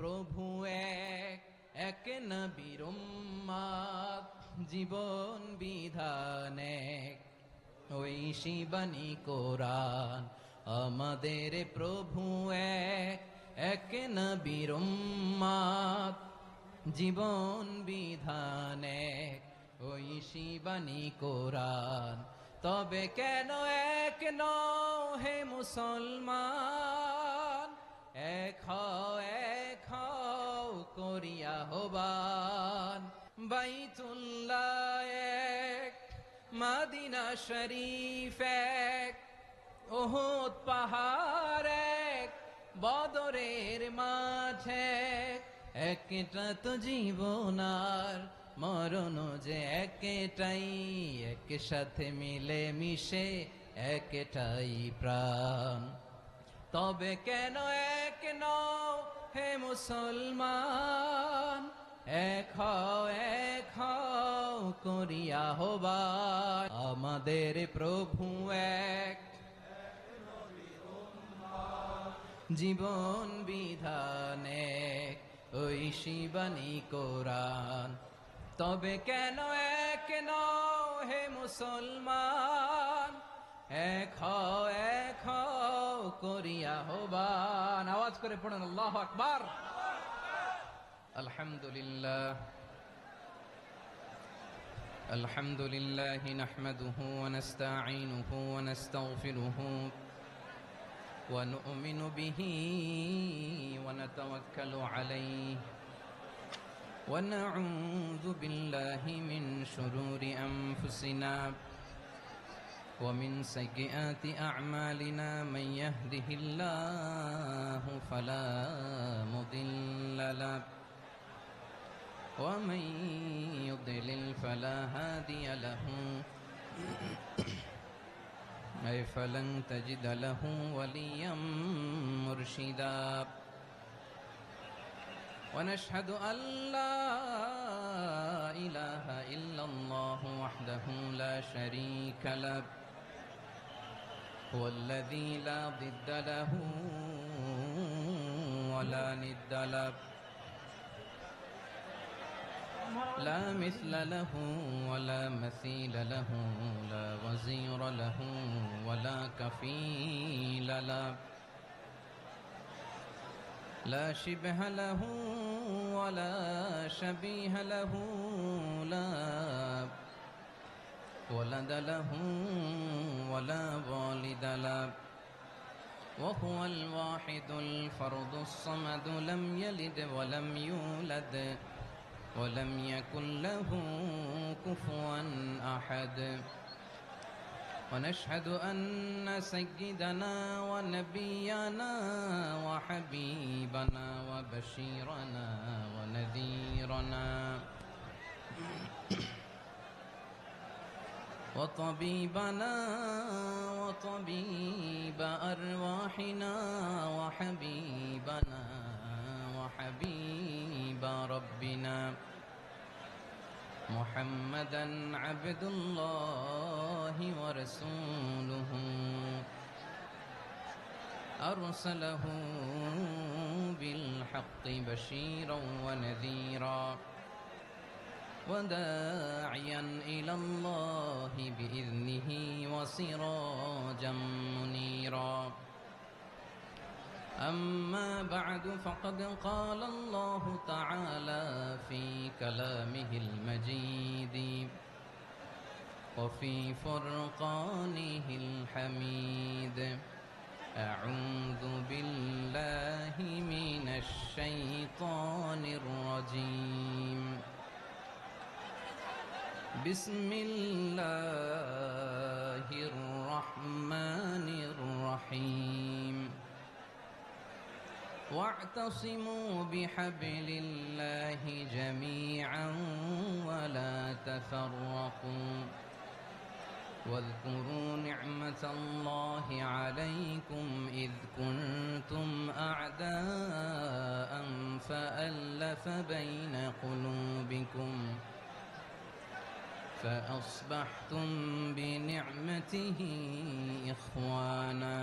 প্রভু এক, এক নবীর উম্মত, জীবন বিধান এক, ঐশী বাণী কোরআন। আমাদের প্রভু এক, এক নবীর উম্মত, জীবন বিধান এক, ঐশী বাণী কোরআন। তবে কেন এক নও হে মুসলমান, এক হও করিয়া আহ্বান। বাইতুল্লাহ এক, মদিনা শরীফ এক, উহুদ পাহাড় এক, বদরের মাঝে একটা তো জীবন আর মরণ যে একটাই, একসাথে মিলে মিশে একটাই প্রাণ। তবে কেন এক নও হে মুসলমান, এক হও করিয়া আহ্বান। আমাদের প্রভু এক, জীবন বিধান এক, ঐশী বাণী কোরআন। তবে কেন এক নও হে মুসলমান, এক হও করিয়া আহ্বান। আওয়াজ করে পড়ুন আল্লাহু আকবার। আলহামদুলিল্লাহ আলহামদুলিল্লাহ নাহমাদুহু ওয়া নাস্তাঈনুহু ওয়া নাস্তাগফিরুহু ওয়া নু'মিনু বিহি ওয়া নাতাওয়াক্কালু আলাইহি ওয়া নাউযু বিল্লাহি মিন শুরুরি আনফুসিনা ওয়া মিন সাইয়্যাতি আ'মালিনা মান ইয়াহদিহিল্লাহু ফালা মুদিল্লা লাহু ওয়া মান ইউদ্লিল ফালা হাদিয়া লাহু أي فلن تجد له وليا مرشدا ونشهد أن لا إله إلا الله وحده لا شريك له هو الذي لا ضد له ولا ند له لا مثل له ولا مثيل له لا وزير له ولا كفيل له لا شبه له ولا شبيه له لا ولد له ولا والد له وهو الواحد الفرد الصمد لم يلد ولم يولد ولم يكن له كفوا أحد ونشهد أن سيدنا ونبينا وحبيبنا وبشيرنا ونذيرنا وطبيبنا وطبيب أرواحنا وحبيبنا وحبيب ربنا محمدا عبد الله ورسوله أرسله بالحق بشيرا ونذيرا وداعيا إلى الله بإذنه وسراجا منيرا أما بعد فقد قال الله تعالى في كلامه المجيد وفي فرقانه الحميد أعوذ بالله من الشيطان الرجيم بسم الله الرحمن الرحيم واعتصموا بحبل الله جميعا ولا تفرقوا واذكروا نعمة الله عليكم إذ كنتم أعداء فألف بين قلوبكم فأصبحتم بنعمته إخوانا